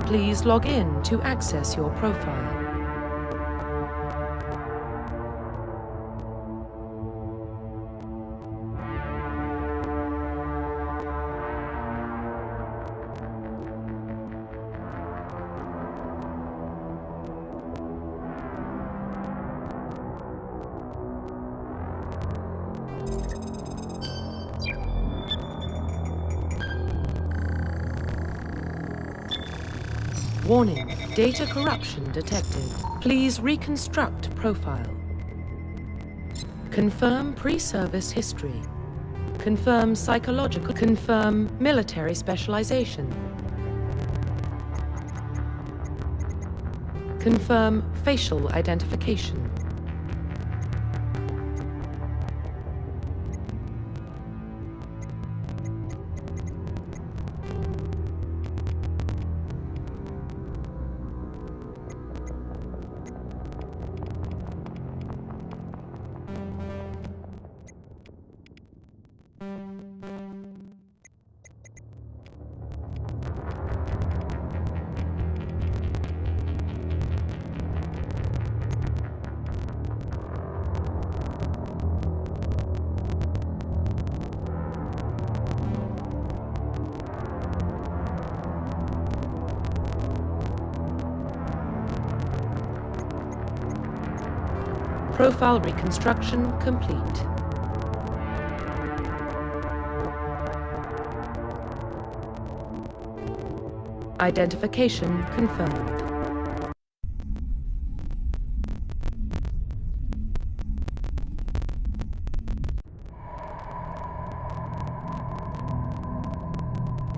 Please log in to access your profile. Warning, data corruption detected. Please reconstruct profile. Confirm pre-service history. Confirm psychological. Confirm military specialization. Confirm facial identification. Profile reconstruction complete. Identification confirmed.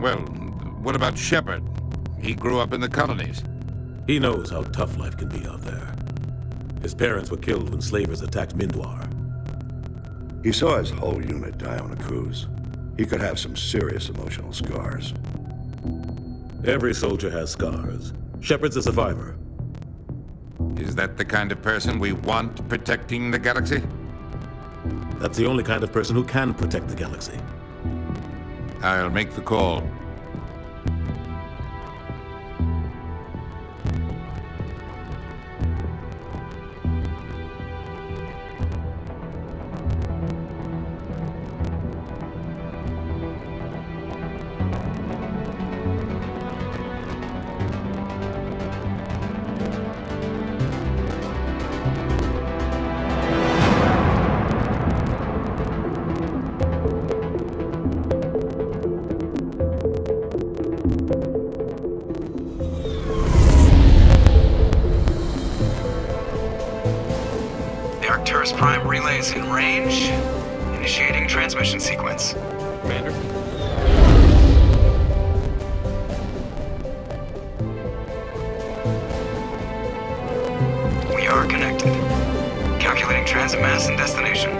Well, what about Shepard? He grew up in the colonies. He knows how tough life can be out there. His parents were killed when slavers attacked Mindwar. He saw his whole unit die on a cruise. He could have some serious emotional scars. Every soldier has scars. Shepard's a survivor. Is that the kind of person we want protecting the galaxy? That's the only kind of person who can protect the galaxy. I'll make the call. Prime relays in range. Initiating transmission sequence. Commander? We are connected. Calculating transit mass and destination.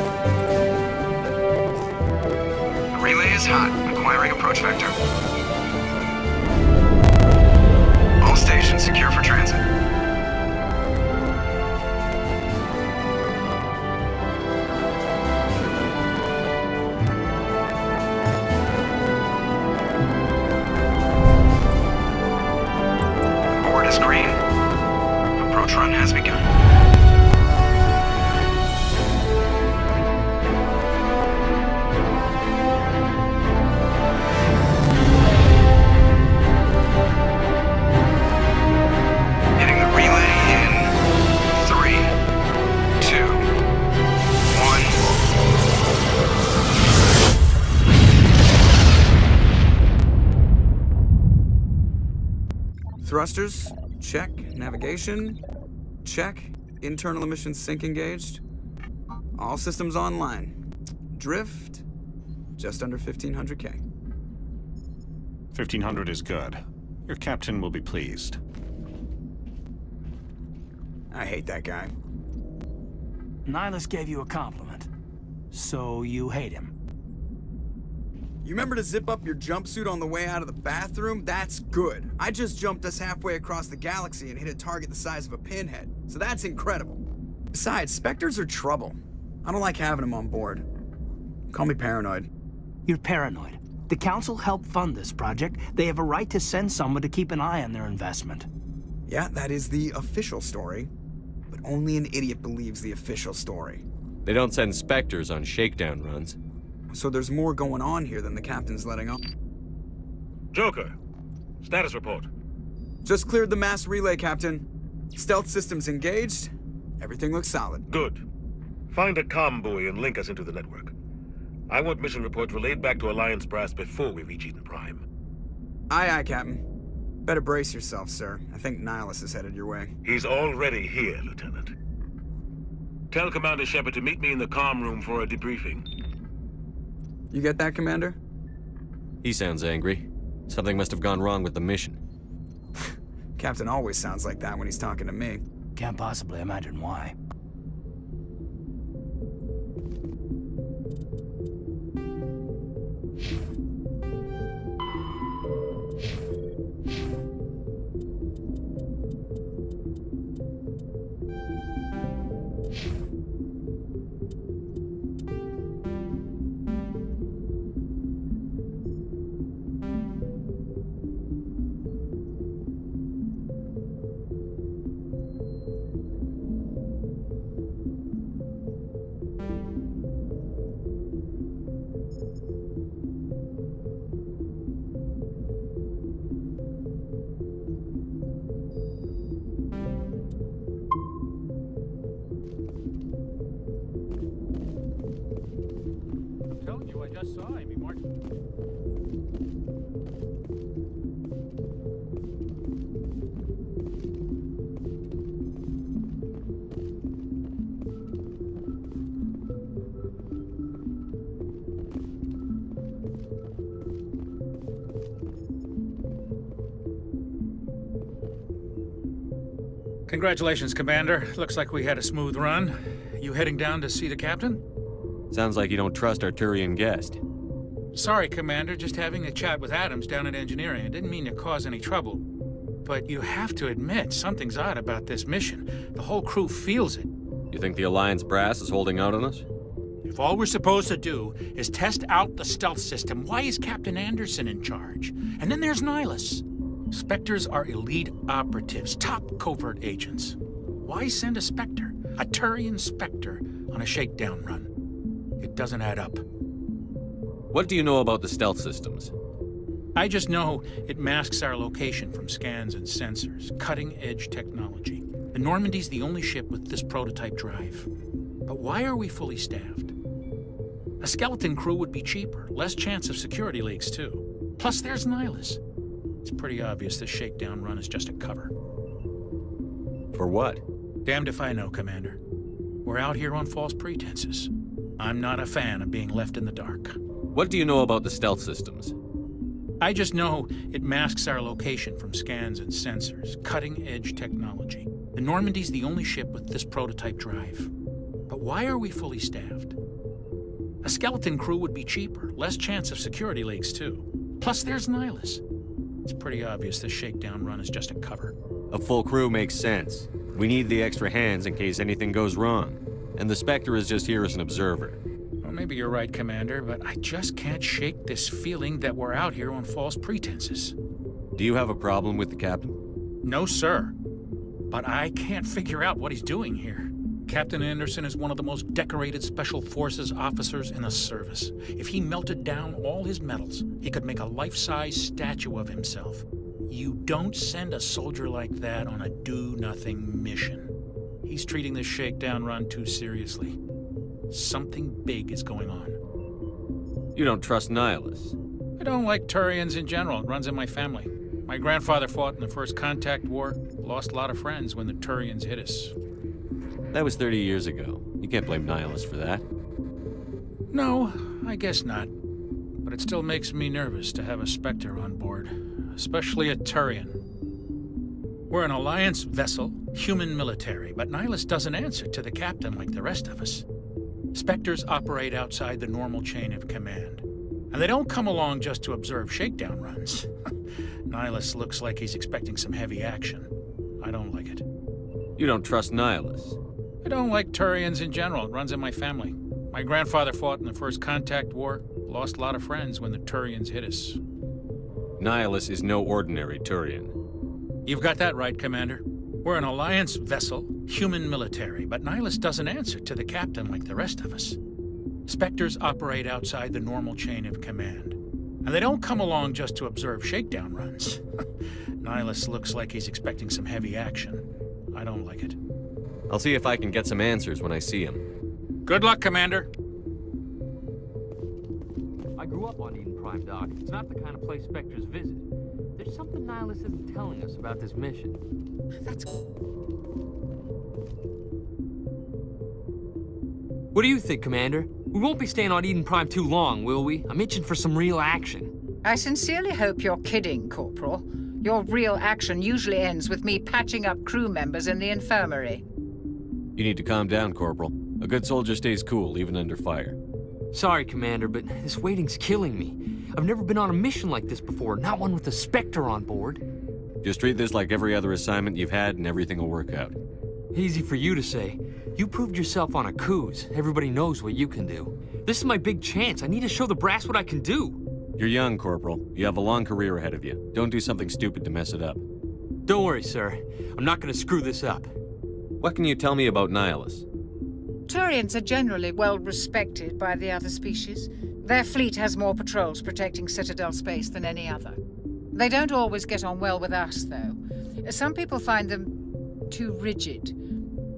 The relay is hot. Acquiring approach vector. All stations secure for transit. Green. Approach run has begun. Hitting the relay in 3, 2, 1. Thrusters. Check. Navigation. Check. Internal emissions sync engaged. All systems online. Drift. Just under 1500K. 1500 is good. Your captain will be pleased. I hate that guy. Nihilus gave you a compliment. So you hate him. You remember to zip up your jumpsuit on the way out of the bathroom? That's good. I just jumped us halfway across the galaxy and hit a target the size of a pinhead. So that's incredible. Besides, Spectres are trouble. I don't like having them on board. Call me paranoid. You're paranoid. The Council helped fund this project. They have a right to send someone to keep an eye on their investment. Yeah, that is the official story. But only an idiot believes the official story. They don't send Spectres on shakedown runs. So there's more going on here than the captain's letting on. Joker, status report. Just cleared the mass relay, Captain. Stealth systems engaged. Everything looks solid. Good. Find a comm buoy and link us into the network. I want mission reports relayed back to Alliance Brass before we reach Eden Prime. Aye, aye, Captain. Better brace yourself, sir. I think Nihilus is headed your way. He's already here, Lieutenant. Tell Commander Shepard to meet me in the comm room for a debriefing. You get that, Commander? He sounds angry. Something must have gone wrong with the mission. Captain always sounds like that when he's talking to me. Can't possibly imagine why. Congratulations, Commander. Looks like we had a smooth run. You heading down to see the captain? Sounds like you don't trust our Turian guest. Sorry, Commander. Just having a chat with Adams down at engineering. I didn't mean to cause any trouble. But you have to admit, something's odd about this mission. The whole crew feels it. You think the Alliance brass is holding out on us? If all we're supposed to do is test out the stealth system, why is Captain Anderson in charge? And then there's Nihilus. Spectres are elite operatives, top covert agents. Why send a Spectre, a Turian Spectre, on a shakedown run? It doesn't add up. What do you know about the stealth systems? I just know it masks our location from scans and sensors. Cutting-edge technology. The Normandy's the only ship with this prototype drive. But why are we fully staffed? A skeleton crew would be cheaper, less chance of security leaks, too. Plus, there's Nihilus. It's pretty obvious this shakedown run is just a cover. For what? Damned if I know, Commander. We're out here on false pretenses. I'm not a fan of being left in the dark. What do you know about the stealth systems? I just know it masks our location from scans and sensors. Cutting-edge technology. The Normandy's the only ship with this prototype drive. But why are we fully staffed? A skeleton crew would be cheaper, less chance of security leaks, too. Plus, there's Nihilus. It's pretty obvious this shakedown run is just a cover. A full crew makes sense. We need the extra hands in case anything goes wrong. And the Spectre is just here as an observer. Well, maybe you're right, Commander, but I just can't shake this feeling that we're out here on false pretenses. Do you have a problem with the captain? No, sir. But I can't figure out what he's doing here. Captain Anderson is one of the most decorated Special Forces officers in the service. If he melted down all his medals, he could make a life-size statue of himself. You don't send a soldier like that on a do-nothing mission. He's treating this shakedown run too seriously. Something big is going on. You don't trust Nihilus? I don't like Turians in general. It runs in my family. My grandfather fought in the First Contact War, lost a lot of friends when the Turians hit us. That was 30 years ago. You can't blame Nihilus for that. No, I guess not. But it still makes me nervous to have a Spectre on board, especially a Turian. We're an Alliance vessel, human military, but Nihilus doesn't answer to the captain like the rest of us. Spectres operate outside the normal chain of command. And they don't come along just to observe shakedown runs. Nihilus looks like he's expecting some heavy action. I don't like it. You don't trust Nihilus? I don't like Turians in general. It runs in my family. My grandfather fought in the First Contact War, Lost a lot of friends when the Turians hit us. Nihilus is no ordinary Turian. You've got that right, Commander. We're an Alliance vessel, human military, but Nihilus doesn't answer to the captain like the rest of us. Spectres operate outside the normal chain of command. And they don't come along just to observe shakedown runs. Nihilus looks like he's expecting some heavy action. I don't like it. I'll see if I can get some answers when I see him. Good luck, Commander. I grew up on Eden Prime, Doc. It's not the kind of place Spectres visit. There's something Nihilus isn't telling us about this mission. What do you think, Commander? We won't be staying on Eden Prime too long, will we? I'm itching for some real action. I sincerely hope you're kidding, Corporal. Your real action usually ends with me patching up crew members in the infirmary. You need to calm down, Corporal. A good soldier stays cool, even under fire. Sorry, Commander, but this waiting's killing me. I've never been on a mission like this before, not one with a Spectre on board. Just treat this like every other assignment you've had and everything will work out. Easy for you to say. You proved yourself on a cruise. Everybody knows what you can do. This is my big chance. I need to show the brass what I can do. You're young, Corporal. You have a long career ahead of you. Don't do something stupid to mess it up. Don't worry, sir. I'm not gonna screw this up. What can you tell me about Nihilus? Turians are generally well respected by the other species. Their fleet has more patrols protecting Citadel space than any other. They don't always get on well with us, though. Some people find them too rigid.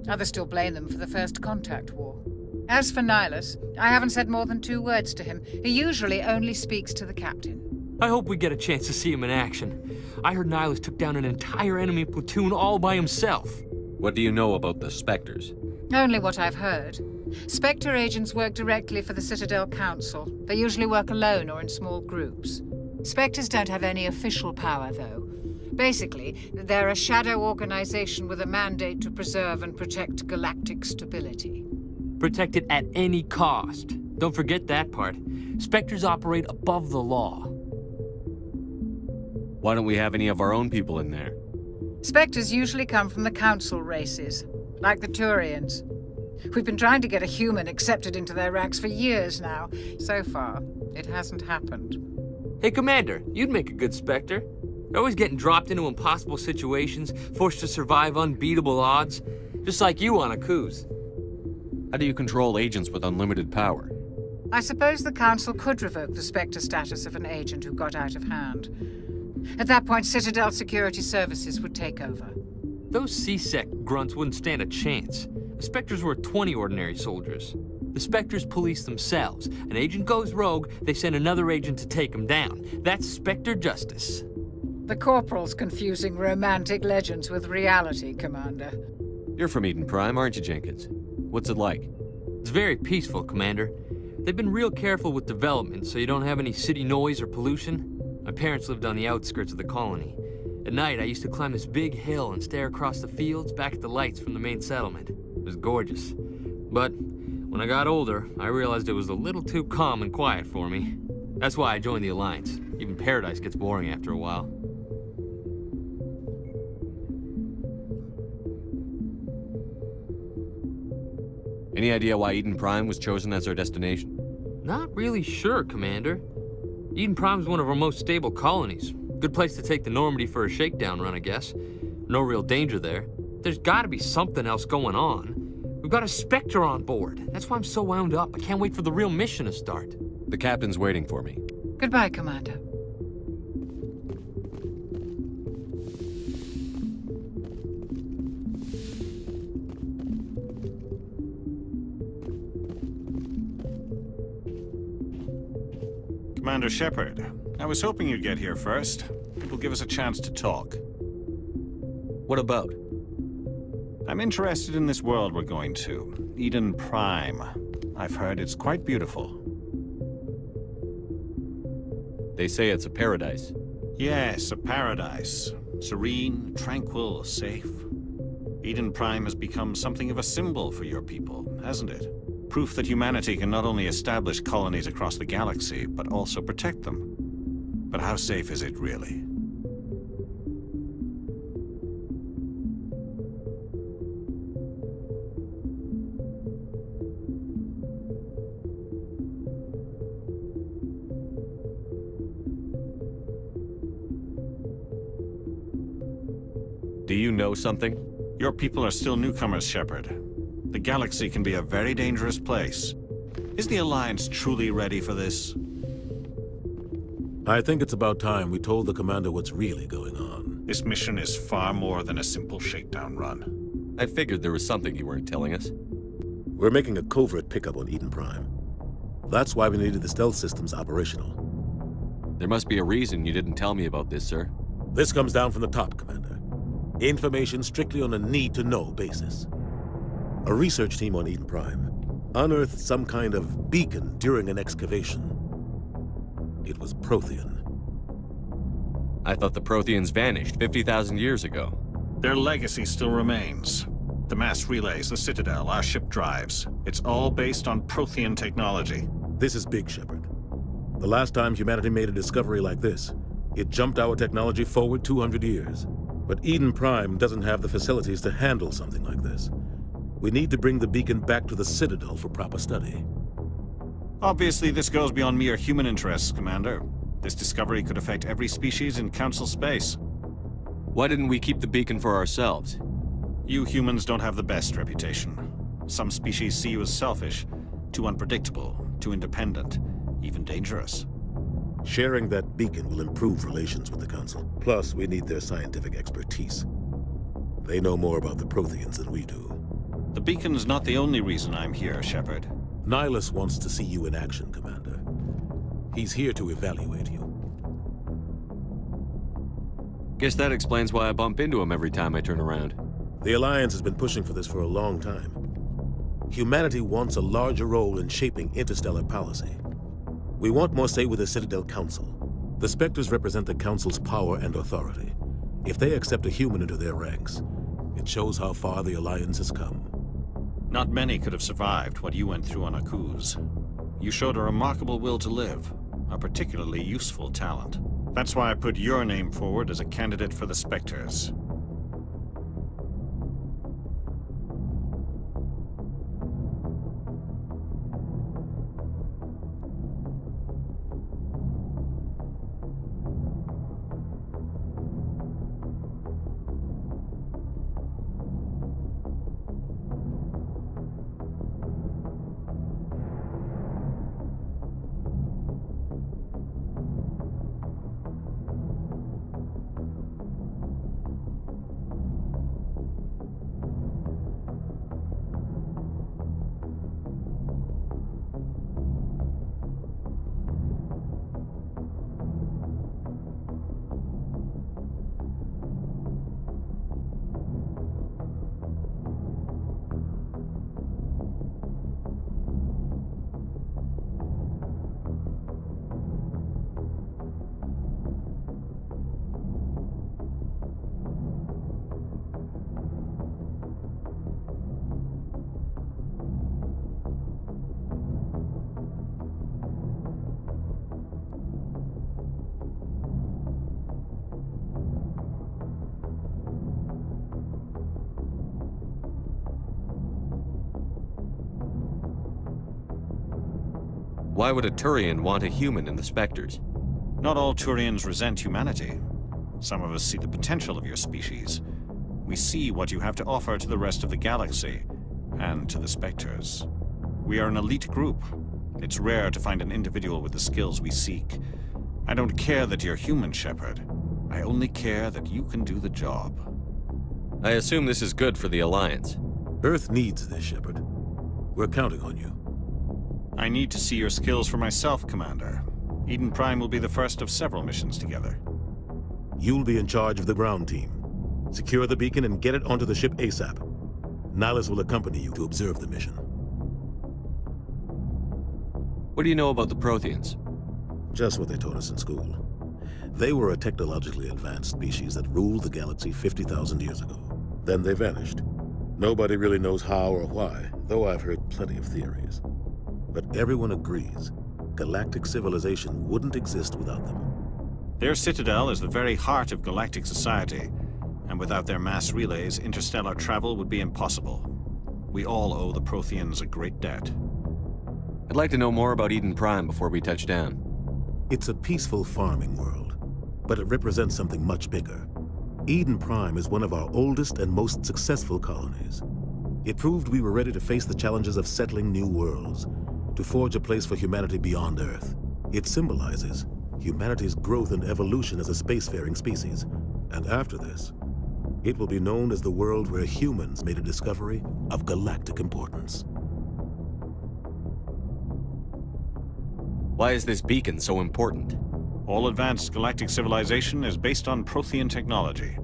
Others still blame them for the First Contact War. As for Nihilus, I haven't said more than 2 words to him. He usually only speaks to the captain. I hope we get a chance to see him in action. I heard Nihilus took down an entire enemy platoon all by himself. What do you know about the Spectres? Only what I've heard. Spectre agents work directly for the Citadel Council. They usually work alone or in small groups. Spectres don't have any official power, though. Basically, they're a shadow organization with a mandate to preserve and protect galactic stability. Protect it at any cost. Don't forget that part. Spectres operate above the law. Why don't we have any of our own people in there? Spectres usually come from the Council races, like the Turians. We've been trying to get a human accepted into their ranks for years now. So far, it hasn't happened. Hey, Commander, you'd make a good Spectre. You're always getting dropped into impossible situations, forced to survive unbeatable odds. Just like you on a cruise. How do you control agents with unlimited power? I suppose the Council could revoke the Spectre status of an agent who got out of hand. At that point, Citadel Security Services would take over. Those C-Sec grunts wouldn't stand a chance. The Spectres were 20 ordinary soldiers. The Spectres police themselves. An agent goes rogue, they send another agent to take him down. That's Spectre justice. The Corporal's confusing romantic legends with reality, Commander. You're from Eden Prime, aren't you, Jenkins? What's it like? It's very peaceful, Commander. They've been real careful with development, so you don't have any city noise or pollution. My parents lived on the outskirts of the colony. At night, I used to climb this big hill and stare across the fields back at the lights from the main settlement. It was gorgeous. But when I got older, I realized it was a little too calm and quiet for me. That's why I joined the Alliance. Even Paradise gets boring after a while. Any idea why Eden Prime was chosen as our destination? Not really sure, Commander. Eden Prime's one of our most stable colonies. Good place to take the Normandy for a shakedown run, I guess. No real danger there. There's gotta be something else going on. We've got a Spectre on board. That's why I'm so wound up. I can't wait for the real mission to start. The captain's waiting for me. Goodbye, Commander. Commander Shepard, I was hoping you'd get here first. It will give us a chance to talk. What about? I'm interested in this world we're going to, Eden Prime. I've heard it's quite beautiful. They say it's a paradise. Yes, a paradise. Serene, tranquil, safe. Eden Prime has become something of a symbol for your people, hasn't it? Proof that humanity can not only establish colonies across the galaxy, but also protect them. But how safe is it really? Do you know something? Your people are still newcomers, Shepard. The galaxy can be a very dangerous place. Is the Alliance truly ready for this? I think it's about time we told the Commander what's really going on. This mission is far more than a simple shakedown run. I figured there was something you weren't telling us. We're making a covert pickup on Eden Prime. That's why we needed the stealth systems operational. There must be a reason you didn't tell me about this, sir. This comes down from the top, Commander. Information strictly on a need-to-know basis. A research team on Eden Prime unearthed some kind of beacon during an excavation. It was Prothean. I thought the Protheans vanished 50,000 years ago. Their legacy still remains. The mass relays, the Citadel, our ship drives. It's all based on Prothean technology. This is big, Shepard. The last time humanity made a discovery like this, it jumped our technology forward 200 years. But Eden Prime doesn't have the facilities to handle something like this. We need to bring the beacon back to the Citadel for proper study. Obviously, this goes beyond mere human interests, Commander. This discovery could affect every species in Council space. Why didn't we keep the beacon for ourselves? You humans don't have the best reputation. Some species see you as selfish, too unpredictable, too independent, even dangerous. Sharing that beacon will improve relations with the Council. Plus, we need their scientific expertise. They know more about the Protheans than we do. The beacon's not the only reason I'm here, Shepard. Nihilus wants to see you in action, Commander. He's here to evaluate you. Guess that explains why I bump into him every time I turn around. The Alliance has been pushing for this for a long time. Humanity wants a larger role in shaping interstellar policy. We want more say with the Citadel Council. The Spectres represent the Council's power and authority. If they accept a human into their ranks, it shows how far the Alliance has come. Not many could have survived what you went through on Akuz. You showed a remarkable will to live, a particularly useful talent. That's why I put your name forward as a candidate for the Spectres. Why would a Turian want a human in the Spectres? Not all Turians resent humanity. Some of us see the potential of your species. We see what you have to offer to the rest of the galaxy, and to the Spectres. We are an elite group. It's rare to find an individual with the skills we seek. I don't care that you're human, Shepard. I only care that you can do the job. I assume this is good for the Alliance. Earth needs this, Shepard. We're counting on you. I need to see your skills for myself, Commander. Eden Prime will be the first of several missions together. You'll be in charge of the ground team. Secure the beacon and get it onto the ship ASAP. Nihilus will accompany you to observe the mission. What do you know about the Protheans? Just what they taught us in school. They were a technologically advanced species that ruled the galaxy 50,000 years ago. Then they vanished. Nobody really knows how or why, though I've heard plenty of theories. But everyone agrees, galactic civilization wouldn't exist without them. Their citadel is the very heart of galactic society, and without their mass relays, interstellar travel would be impossible. We all owe the Protheans a great debt. I'd like to know more about Eden Prime before we touch down. It's a peaceful farming world, but it represents something much bigger. Eden Prime is one of our oldest and most successful colonies. It proved we were ready to face the challenges of settling new worlds, to forge a place for humanity beyond Earth. It symbolizes humanity's growth and evolution as a spacefaring species. And after this, it will be known as the world where humans made a discovery of galactic importance. Why is this beacon so important? All advanced galactic civilization is based on Prothean technology,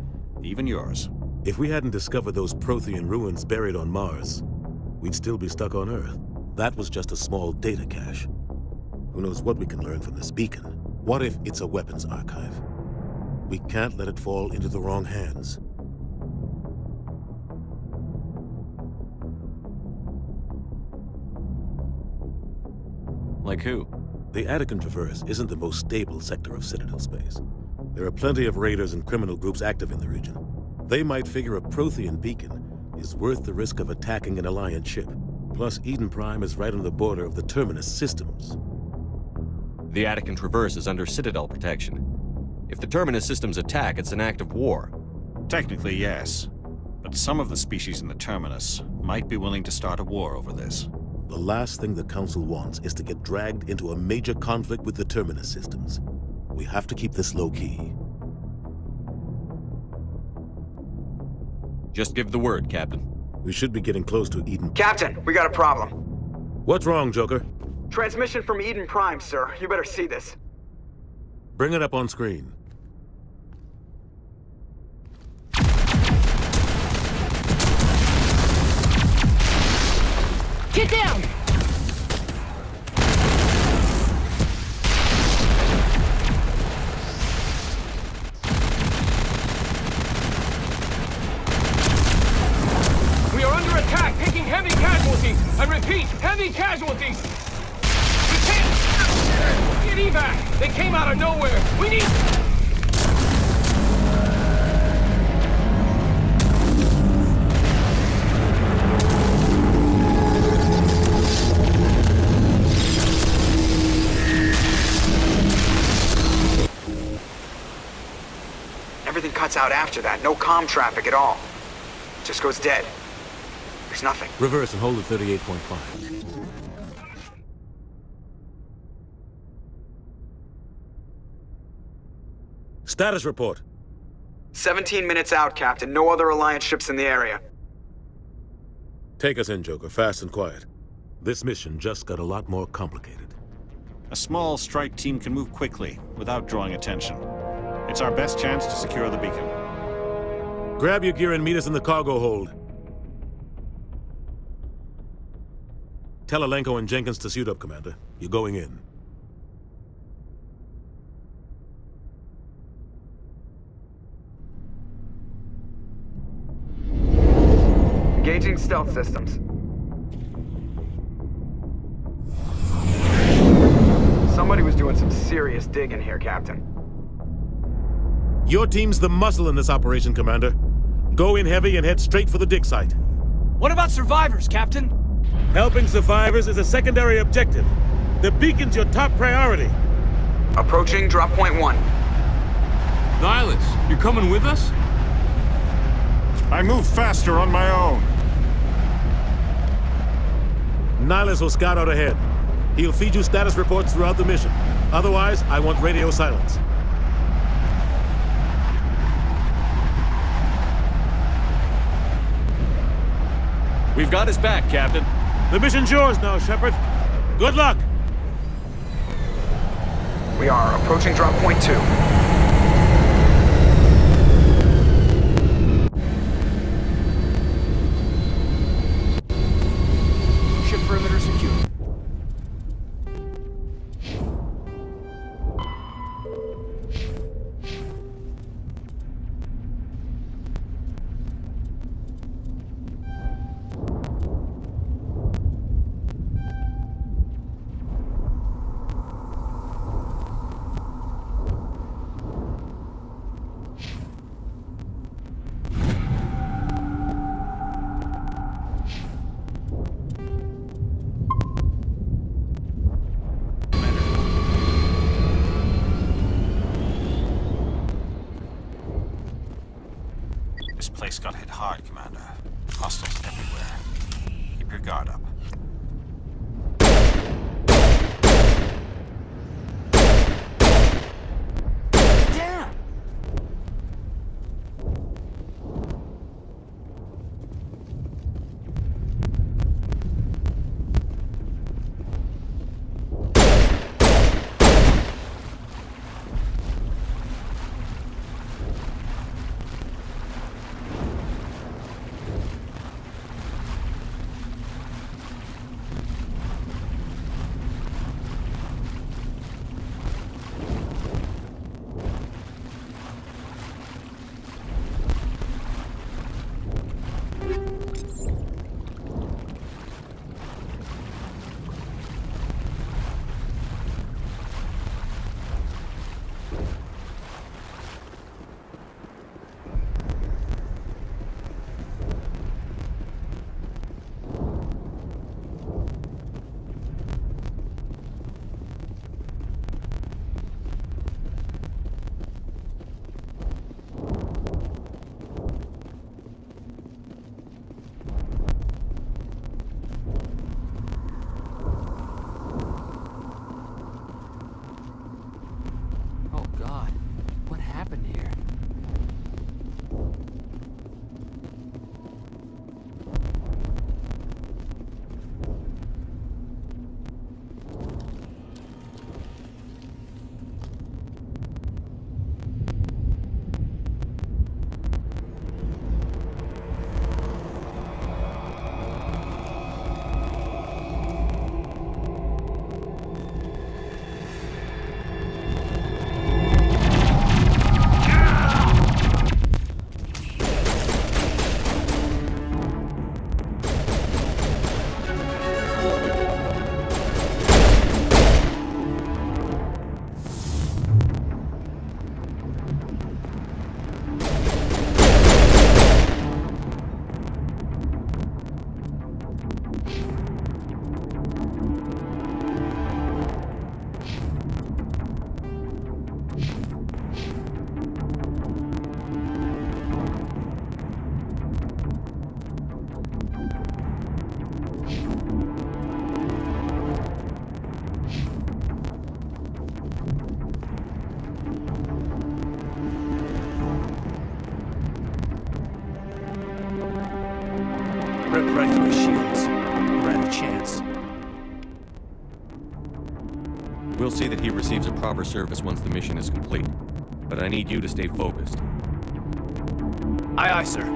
even yours. If we hadn't discovered those Prothean ruins buried on Mars, we'd still be stuck on Earth. That was just a small data cache. Who knows what we can learn from this beacon? What if it's a weapons archive? We can't let it fall into the wrong hands. Like who? The Attican Traverse isn't the most stable sector of Citadel space. There are plenty of raiders and criminal groups active in the region. They might figure a Prothean beacon is worth the risk of attacking an Alliance ship. Plus, Eden Prime is right on the border of the Terminus systems. The Attican Traverse is under Citadel protection. If the Terminus systems attack, it's an act of war. Technically, yes. But some of the species in the Terminus might be willing to start a war over this. The last thing the Council wants is to get dragged into a major conflict with the Terminus systems. We have to keep this low-key. Just give the word, Captain. We should be getting close to Eden. Captain, we got a problem. What's wrong, Joker? Transmission from Eden Prime, sir. You better see this. Bring it up on screen. Get down! We are under attack, taking heavy casualties. I repeat, heavy casualties. We can't get evac. They came out of nowhere. We need... Everything cuts out after that. No comm traffic at all. Just goes dead. There's nothing. Reverse and hold at 38.5. Status report. 17 minutes out, Captain. No other Alliance ships in the area. Take us in, Joker, fast and quiet. This mission just got a lot more complicated. A small strike team can move quickly, without drawing attention. It's our best chance to secure the beacon. Grab your gear and meet us in the cargo hold. Tell Alenko and Jenkins to suit up, Commander. You're going in. Engaging stealth systems. Somebody was doing some serious digging here, Captain. Your team's the muscle in this operation, Commander. Go in heavy and head straight for the dig site. What about survivors, Captain? Helping survivors is a secondary objective. The beacon's your top priority. Approaching drop point 1. Nihilus, you're coming with us? I move faster on my own. Nihilus will scout out ahead. He'll feed you status reports throughout the mission. Otherwise, I want radio silence. We've got his back, Captain. The mission's yours now, Shepard. Good luck! We are approaching drop point 2. Ship perimeter secure. place got hit hard, Commander. Hostiles everywhere. Keep your guard up. Ripped right through his shields. Never had a chance. We'll see that he receives a proper service once the mission is complete. But I need you to stay focused. Aye, aye, sir.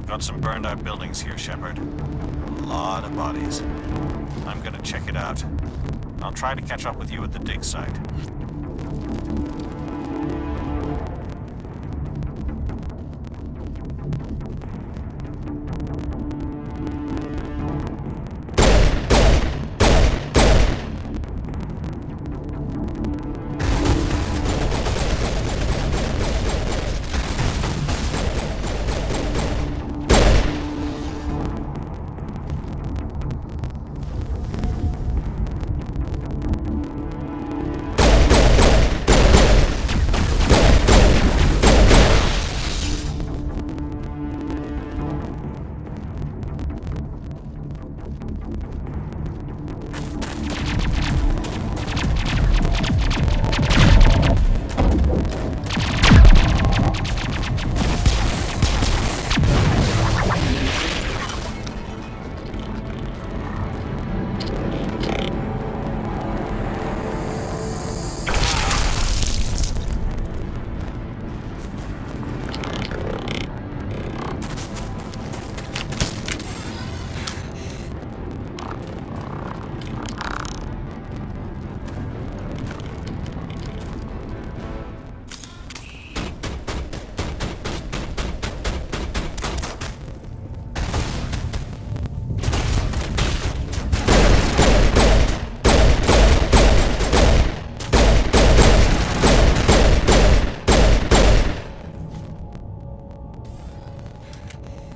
Got some burned out buildings here, Shepard. A lot of bodies. I'm gonna check it out. I'll try to catch up with you at the dig site.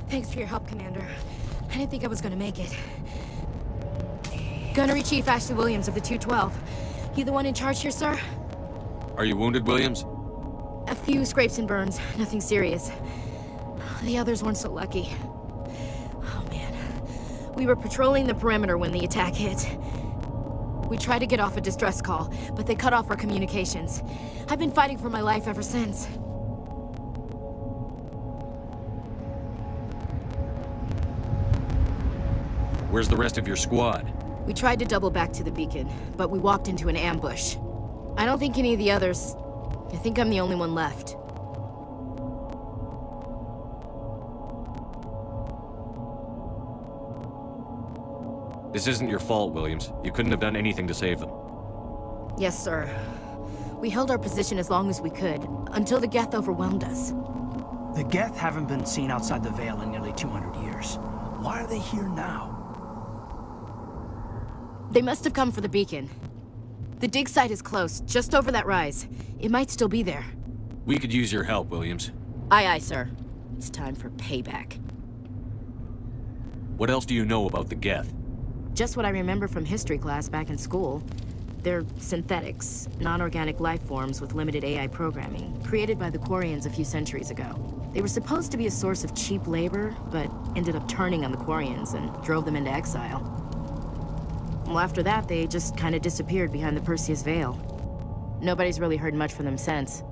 Thanks for your help, Commander. I didn't think I was gonna make it. Gunnery Chief Ashley Williams of the 212. You the one in charge here, sir? Are you wounded, Williams? A few scrapes and burns, nothing serious. The others weren't so lucky. Oh man. We were patrolling the perimeter when the attack hit. We tried to get off a distress call, but they cut off our communications. I've been fighting for my life ever since. Where's the rest of your squad? We tried to double back to the beacon, but we walked into an ambush. I don't think any of the others... I think I'm the only one left. This isn't your fault, Williams. You couldn't have done anything to save them. Yes, sir. We held our position as long as we could, until the Geth overwhelmed us. The Geth haven't been seen outside the Veil in nearly 200 years. Why are they here now? They must have come for the beacon. The dig site is close, just over that rise. It might still be there. We could use your help, Williams. Aye, aye, sir. It's time for payback. What else do you know about the Geth? Just what I remember from history class back in school. They're synthetics, non-organic life forms with limited AI programming, created by the Quarians a few centuries ago. They were supposed to be a source of cheap labor, but ended up turning on the Quarians and drove them into exile. Well, after that, they just kind of disappeared behind the Perseus Veil. Nobody's really heard much from them since.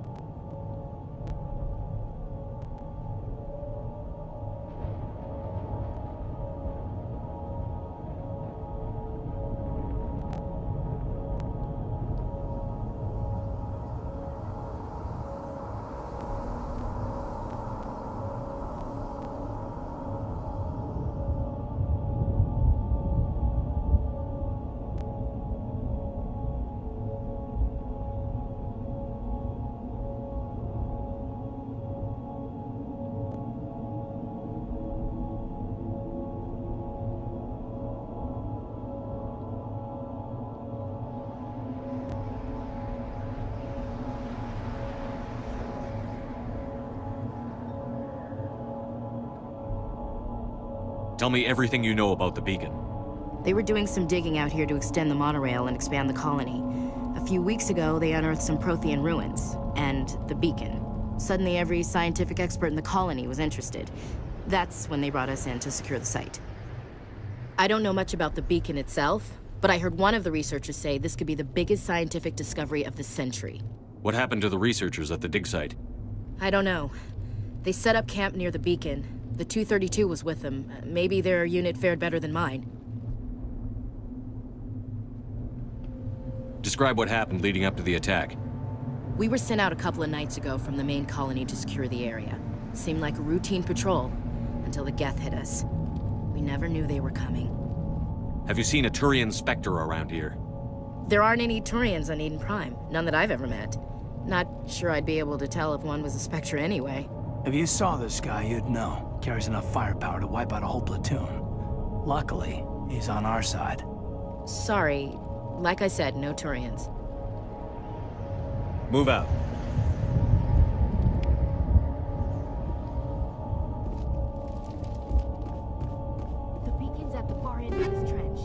Tell me everything you know about the beacon. They were doing some digging out here to extend the monorail and expand the colony. A few weeks ago, they unearthed some Prothean ruins, and the beacon. Suddenly, every scientific expert in the colony was interested. That's when they brought us in to secure the site. I don't know much about the beacon itself, but I heard one of the researchers say this could be the biggest scientific discovery of the century. What happened to the researchers at the dig site? I don't know. They set up camp near the beacon. The 232 was with them. Maybe their unit fared better than mine. Describe what happened leading up to the attack. We were sent out a couple of nights ago from the main colony to secure the area. Seemed like a routine patrol, until the Geth hit us. We never knew they were coming. Have you seen a Turian Spectre around here? There aren't any Turians on Eden Prime. None that I've ever met. Not sure I'd be able to tell if one was a Spectre anyway. If you saw this guy, you'd know. Carries enough firepower to wipe out a whole platoon. Luckily, he's on our side. Sorry. Like I said, no Turians. Move out. The beacon's at the far end of this trench.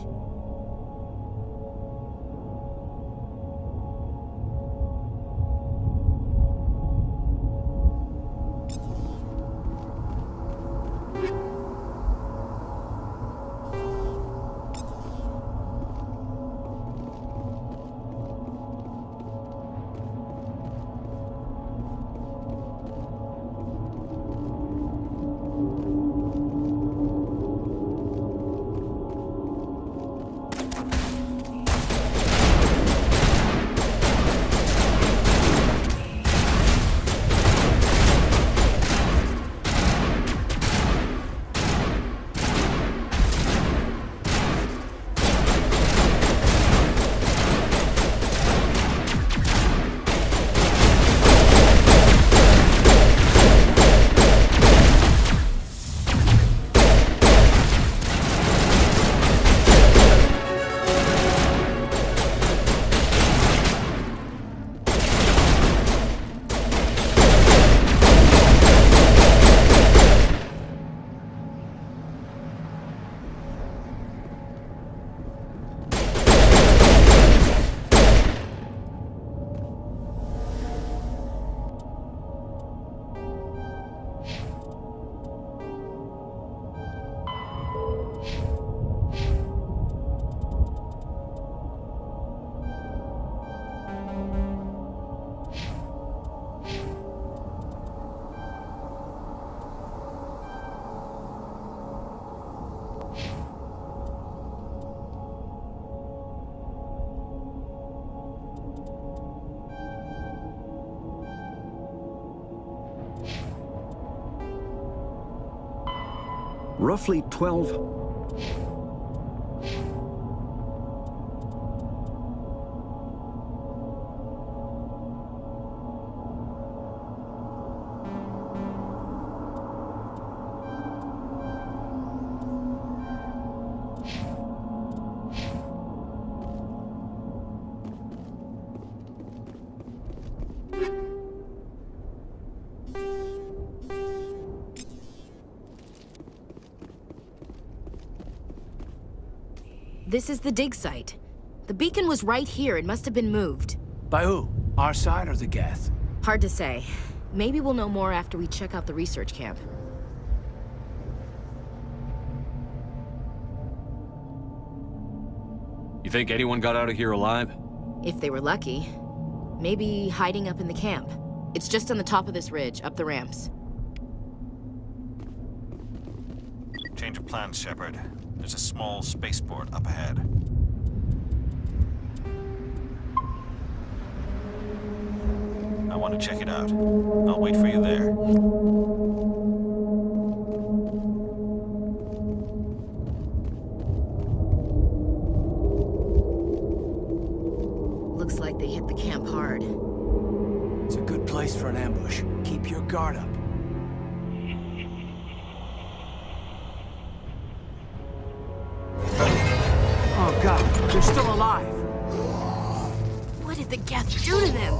Roughly 12... This is the dig site. The beacon was right here. It must have been moved. By who? Our side or the Geth? Hard to say. Maybe we'll know more after we check out the research camp. You think anyone got out of here alive? If they were lucky. Maybe hiding up in the camp. It's just on the top of this ridge, up the ramps. Change of plans, Shepard. There's a small spaceport up ahead. I want to check it out. I'll wait for you there. Looks like they hit the camp hard. It's a good place for an ambush. Keep your guard up. Oh god, they're still alive! What did the Geth do to them?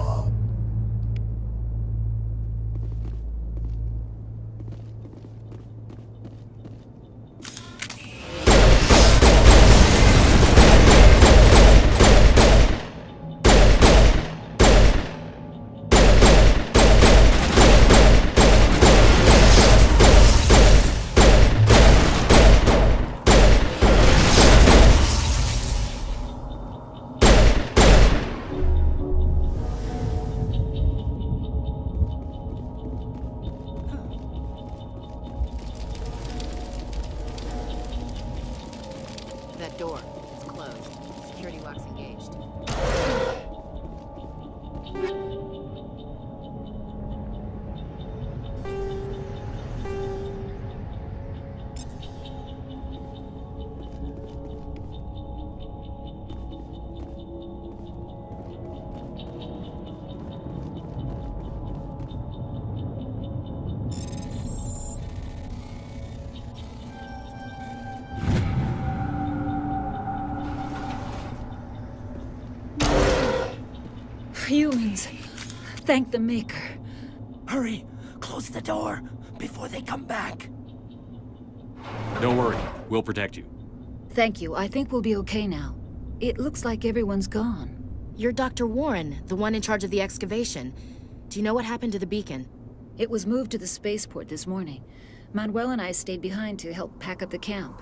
That door, it's closed. Security lock's engaged. Humans. Thank the Maker. Hurry! Close the door before they come back. Don't worry. We'll protect you. Thank you. I think we'll be okay now. It looks like everyone's gone. You're Dr. Warren, the one in charge of the excavation. Do you know what happened to the beacon? It was moved to the spaceport this morning. Manuel and I stayed behind to help pack up the camp.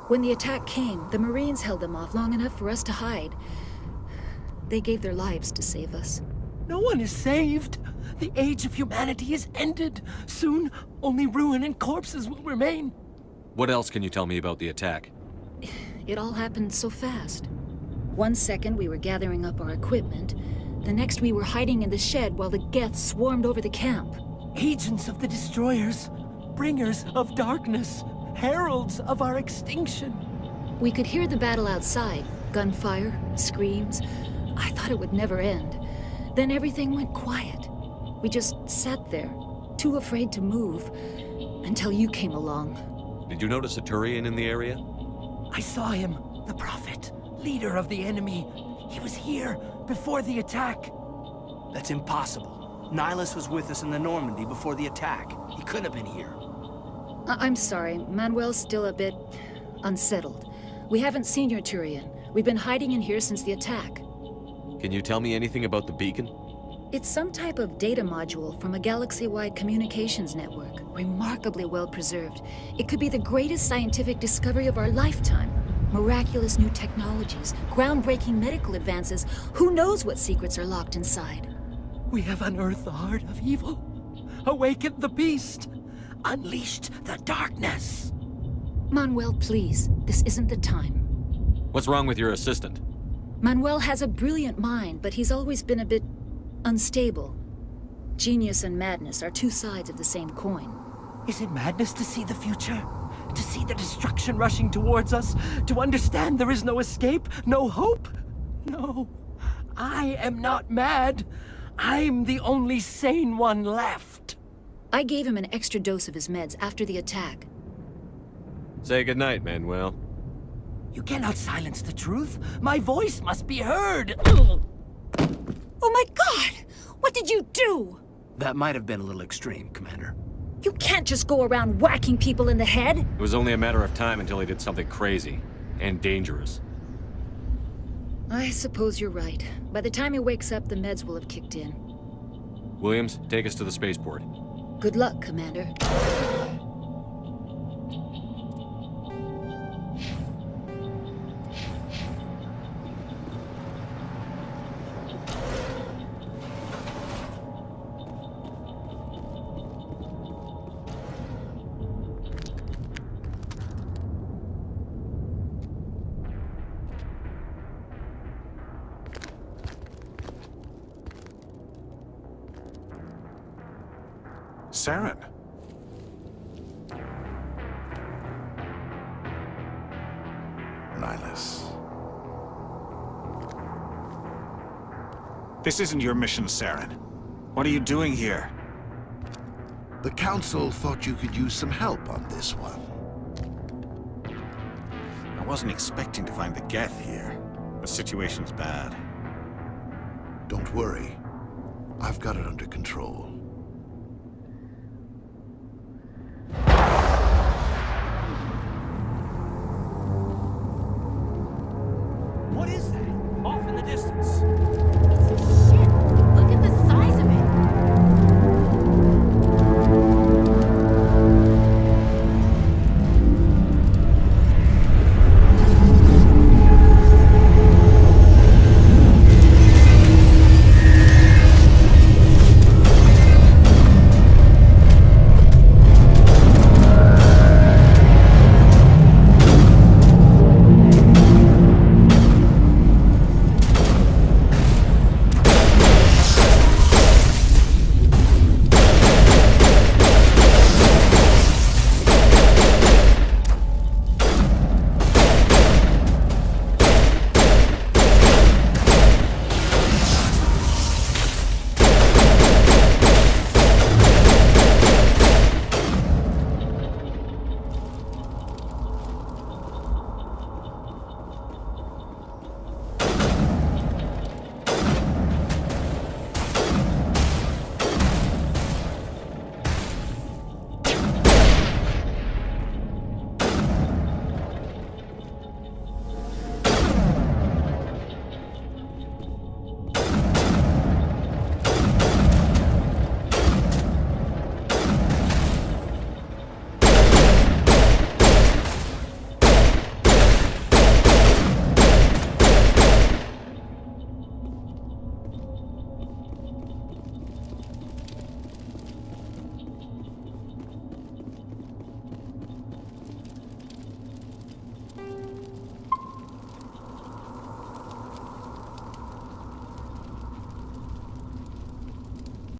When the attack came, the Marines held them off long enough for us to hide. They gave their lives to save us. No one is saved. The age of humanity is ended. Soon, only ruin and corpses will remain. What else can you tell me about the attack? It all happened so fast. 1 second we were gathering up our equipment. The next we were hiding in the shed while the Geth swarmed over the camp. Agents of the Destroyers. Bringers of darkness. Heralds of our extinction. We could hear the battle outside. Gunfire, screams. I thought it would never end. Then everything went quiet. We just sat there, too afraid to move, until you came along. Did you notice a Turian in the area? I saw him, the Prophet, leader of the enemy. He was here before the attack. That's impossible. Nihilus was with us in the Normandy before the attack. He couldn't have been here. I'm sorry. Manuel's still a bit unsettled. We haven't seen your Turian. We've been hiding in here since the attack. Can you tell me anything about the beacon? It's some type of data module from a galaxy-wide communications network. Remarkably well preserved. It could be the greatest scientific discovery of our lifetime. Miraculous new technologies, groundbreaking medical advances. Who knows what secrets are locked inside? We have unearthed the heart of evil, awakened the beast, unleashed the darkness. Manuel, please. This isn't the time. What's wrong with your assistant? Manuel has a brilliant mind, but he's always been a bit unstable. Genius and madness are two sides of the same coin. Is it madness to see the future? To see the destruction rushing towards us? To understand there is no escape? No hope? No. I am not mad. I'm the only sane one left. I gave him an extra dose of his meds after the attack. Say goodnight, Manuel. You cannot silence the truth. My voice must be heard. Oh my God! What did you do? That might have been a little extreme, Commander. You can't just go around whacking people in the head. It was only a matter of time until he did something crazy and dangerous. I suppose you're right. By the time he wakes up, the meds will have kicked in. Williams, take us to the spaceport. Good luck, Commander. Saren. Nihilus. This isn't your mission, Saren. What are you doing here? The Council thought you could use some help on this one. I wasn't expecting to find the Geth here. The situation's bad. Don't worry. I've got it under control.